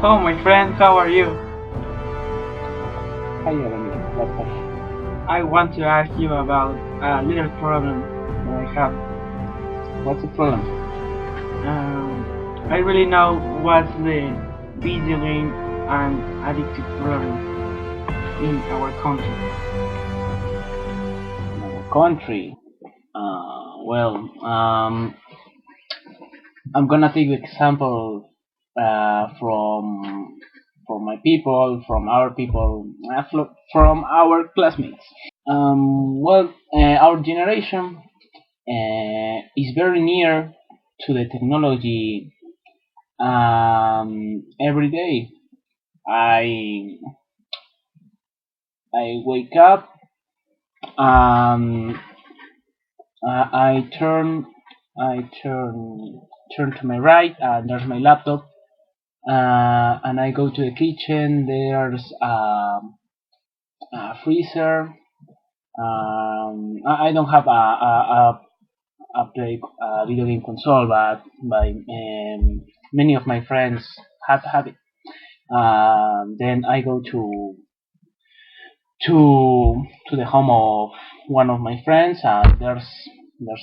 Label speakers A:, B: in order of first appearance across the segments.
A: Oh, my friend, how are you?
B: Hi, Ramiro. What's up?
A: I want to ask you about a little problem that I have.
B: What's the problem?
A: I really know what's the video game and addictive problem in our country.
B: In our country. Well, I'm gonna take the example from my people, from our people, from our classmates. Our generation is very near to the technology. Every day, I I wake up. Um, I I turn turn to my right, and there's my laptop. And I go to the kitchen. There's a freezer. I don't have a video game console, but many of my friends have it. Then I go to the home of one of my friends, and there's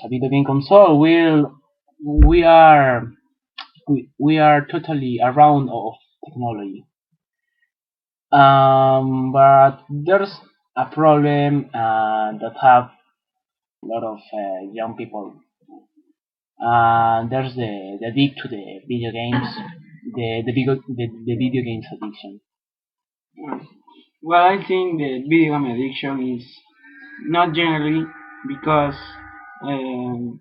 B: a video game console. We are we are totally around of technology. But there's a problem that have a lot of young people. There's the addict to the video games, the video games addiction.
A: Well, I think the video game addiction is not generally because um,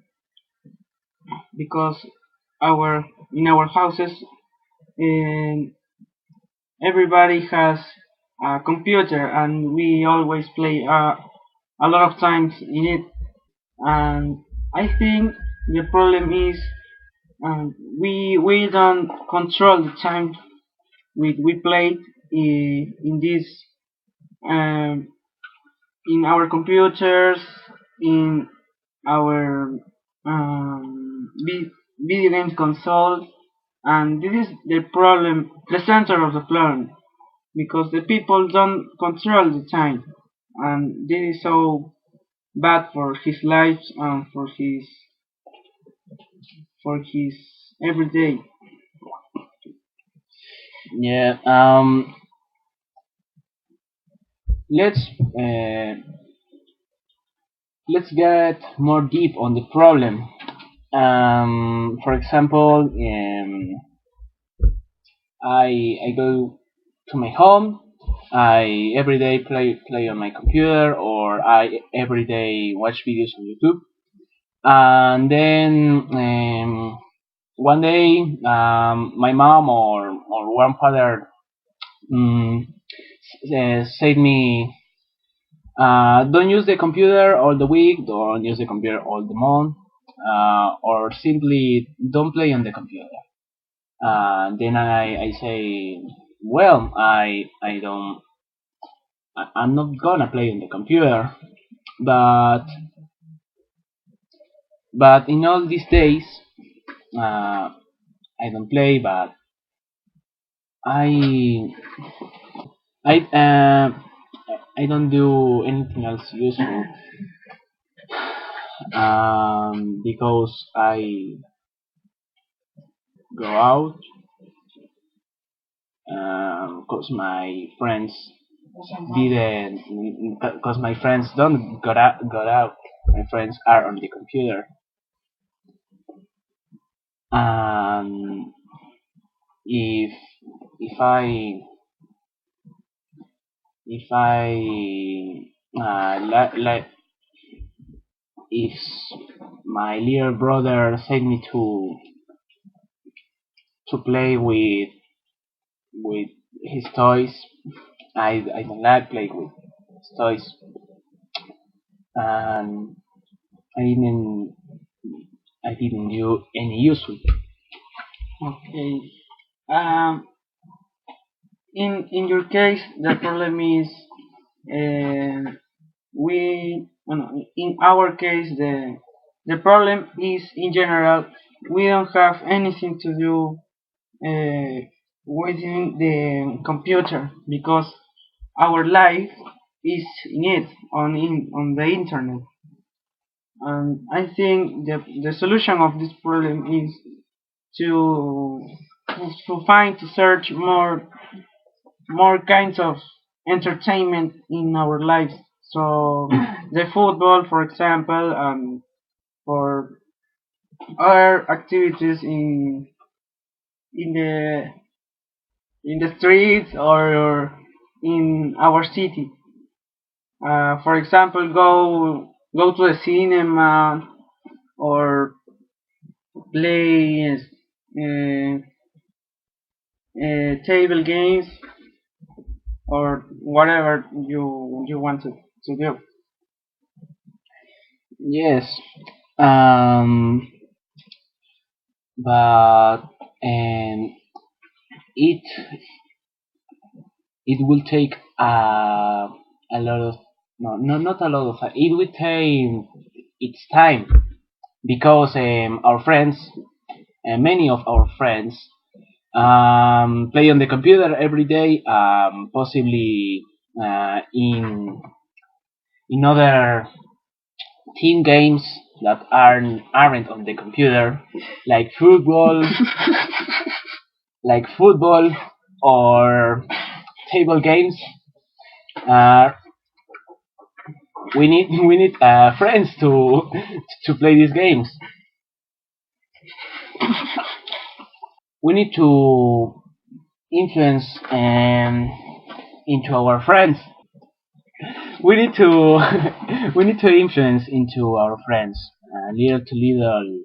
A: because our in our houses um, everybody has a computer and we always play a lot of times in it. And I think the problem is we don't control the time we played in this um, in our computers, in our video games console. And this is the problem, the center of the problem, because the people don't control the time, and this is so bad for his life and for his everyday.
B: Yeah. Let's uh, let's get more deep on the problem. For example, I go to my home. I every day play on my computer, or I every day watch videos on YouTube. And then one day, my mom or one father um, said me, don't use the computer all the week, don't use the computer all the month, or simply don't play on the computer. Then I say, well, I don't, I'm not gonna play on the computer, but in all these days, I don't play, but I I I don't do anything else useful, because I go out, because my friends didn't, because my friends don't got out. My friends are on the computer. Um, if if I if I like if my little brother sent me to play with his toys, I don't like playing with his toys, and I didn't I didn't do any use with it.
A: Okay. Um, in your case, the problem is we. In our case, the problem is in general we don't have anything to do within the computer because our life is in it on the internet. And I think the solution of this problem is to to search more kinds of entertainment in our lives. So the football, for example, for other activities in the in the streets or in our city. For example, go to the cinema or play table games or whatever you want to do.
B: Yes. Um, but it it will take a lot of no, not a lot of time. It will take its time because our friends, many of our friends, play on the computer every day. Possibly in other team games that aren't on the computer, like football, like football or table games. Uh, we need friends to play these games. We need to influence into our friends. We need to we need to influence into our friends. Little to little,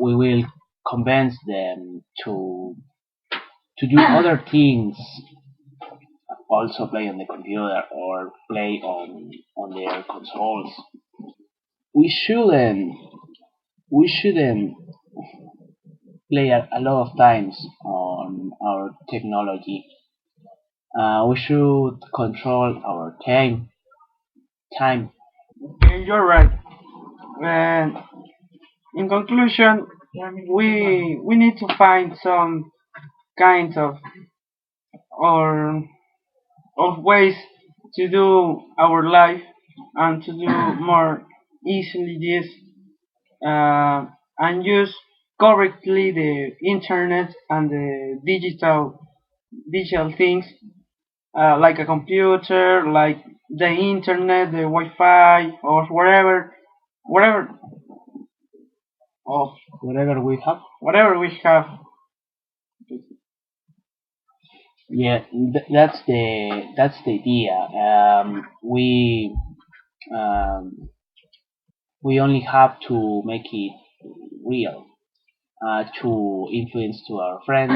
B: we will convince them to do other things, also play on the computer or play on their consoles. We shouldn't we shouldn't play a lot of times on our technology. We should control our time.
A: Okay, you're right. And in conclusion, we need to find some kind or of ways to do our life and to do more easily this and use correctly the internet and the digital things like a computer, like the internet, the Wi-Fi, or whatever of
B: Whatever we have.
A: whatever we have.
B: Yeah, that's the idea. Um, we only have to make it real, to influence to our friends,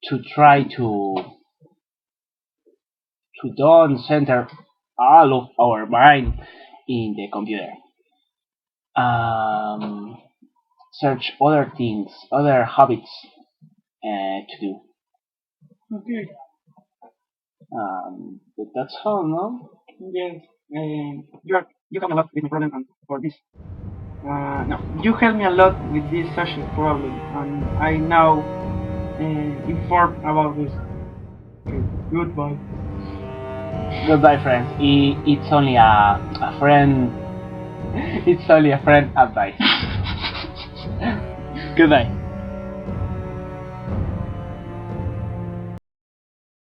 B: to try to don't center all of our mind in the computer. Um, Search other things, other habits to do.
A: Okay.
B: But that's all, no?
A: Yes. You help me a lot with my problem and for this. No, you help me a lot with this social problem, and I now informed about this. Okay. Goodbye.
B: Goodbye, friends. It's only a friend. It's only a friend advice. Goodbye.